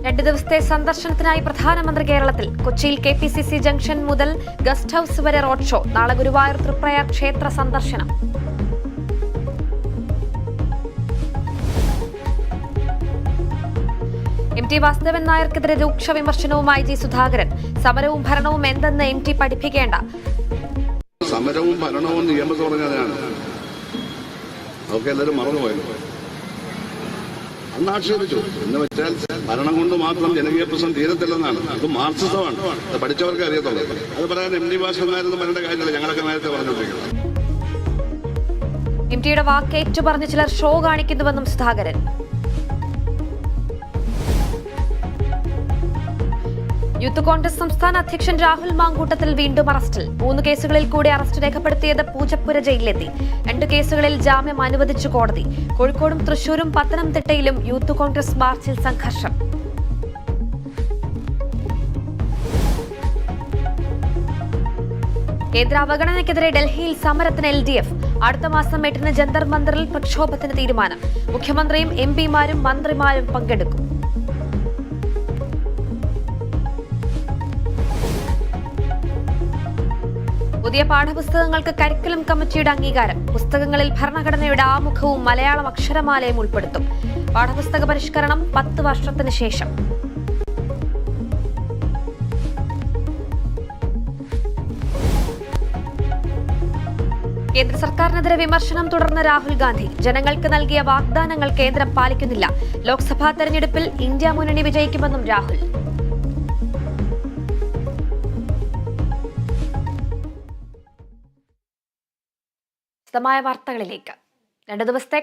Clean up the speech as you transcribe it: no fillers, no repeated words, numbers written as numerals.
2 ദിവസത്തെ സന്ദർശനത്തിനായി പ്രധാനമന്ത്രി കേരളത്തിൽ. കൊച്ചിയിൽ KPCC ജംഗ്ഷൻ മുതൽ ഗസ്റ്റ് ഹൌസ് വരെ റോഡ് ഷോ. നാളെ ഗുരുവായൂർ തൃപ്രയാർ ക്ഷേത്ര സന്ദർശനം. MT വാസുദേവൻ നായർക്കെതിരെ രൂക്ഷ വിമർശനവുമായി G സുധാകരൻ. സമരവും ഭരണവും എന്തെന്ന് MT പഠിപ്പിക്കേണ്ട. സമരവും ഭരണവും നിയമം പറഞ്ഞതാണ്. അതൊക്കെ എല്ലാവരും മറന്നുപോയത്. അന്ന് ആക്ഷേപിച്ചു. എന്ന് വെച്ചാൽ ഭരണം കൊണ്ട് മാത്രം ജനകീയ പ്രശ്നം തീരത്തില്ലെന്നാണ്. അത് മാർക്സിസമാണ്. അത് പഠിച്ചവർക്ക് അറിയത്തുള്ളൂ. അത് പറയാൻ MT വാസുദേവൻ നായരെന്ന് പറയേണ്ട കാര്യമല്ല. ഞങ്ങളൊക്കെ നേരത്തെ പറഞ്ഞുകൊണ്ടിരിക്കുന്നത്. MTയുടെ വാക്ക് ഏറ്റുപറഞ്ഞ് ചിലർ ഷോ കാണിക്കുന്നുവെന്നും സുധാകരൻ. യൂത്ത് കോൺഗ്രസ് സംസ്ഥാന അധ്യക്ഷൻ രാഹുൽ മാങ്കൂട്ടത്തിൽ വീണ്ടും അറസ്റ്റിൽ. 3 കേസുകളിൽ കൂടി അറസ്റ്റ് രേഖപ്പെടുത്തിയത് പൂജപ്പുര ജയിലിലെത്തി. 2 കേസുകളിൽ ജാമ്യം അനുവദിച്ചു കോടതി. കോഴിക്കോടും തൃശൂരും പത്തനംതിട്ടയിലും യൂത്ത് കോൺഗ്രസ് മാർച്ചിൽ സംഘർഷം. കേന്ദ്ര അവഗണനയ്ക്കെതിരെ ഡൽഹിയിൽ സമരത്തിന് LDF. അടുത്ത മാസം 8-ന് ജന്തർ മന്ദറിൽ പ്രക്ഷോഭത്തിന് തീരുമാനം. മുഖ്യമന്ത്രിയും MPമാരും മന്ത്രിമാരും പങ്കെടുക്കും. പുതിയ പാഠപുസ്തകങ്ങൾക്ക് കരിക്കുലം കമ്മിറ്റിയുടെ അംഗീകാരം. പുസ്തകങ്ങളിൽ ഭരണഘടനയുടെ ആമുഖവും മലയാളം അക്ഷരമാലയും ഉൾപ്പെടുത്തും. പാഠപുസ്തക പരിഷ്കരണം 10 വർഷത്തിന് ശേഷം. കേന്ദ്ര സർക്കാരിനെതിരെ വിമർശനം തുടർന്ന രാഹുൽ ഗാന്ധി. ജനങ്ങൾക്ക് നൽകിയ വാഗ്ദാനങ്ങൾ കേന്ദ്രം പാലിക്കുന്നില്ല. ലോക്സഭാ തെരഞ്ഞെടുപ്പിൽ ഇന്ത്യ മുന്നണി വിജയിക്കുമെന്നും രാഹുൽ. വാർത്തകളിലേക്ക്. 2 ദിവസത്തെ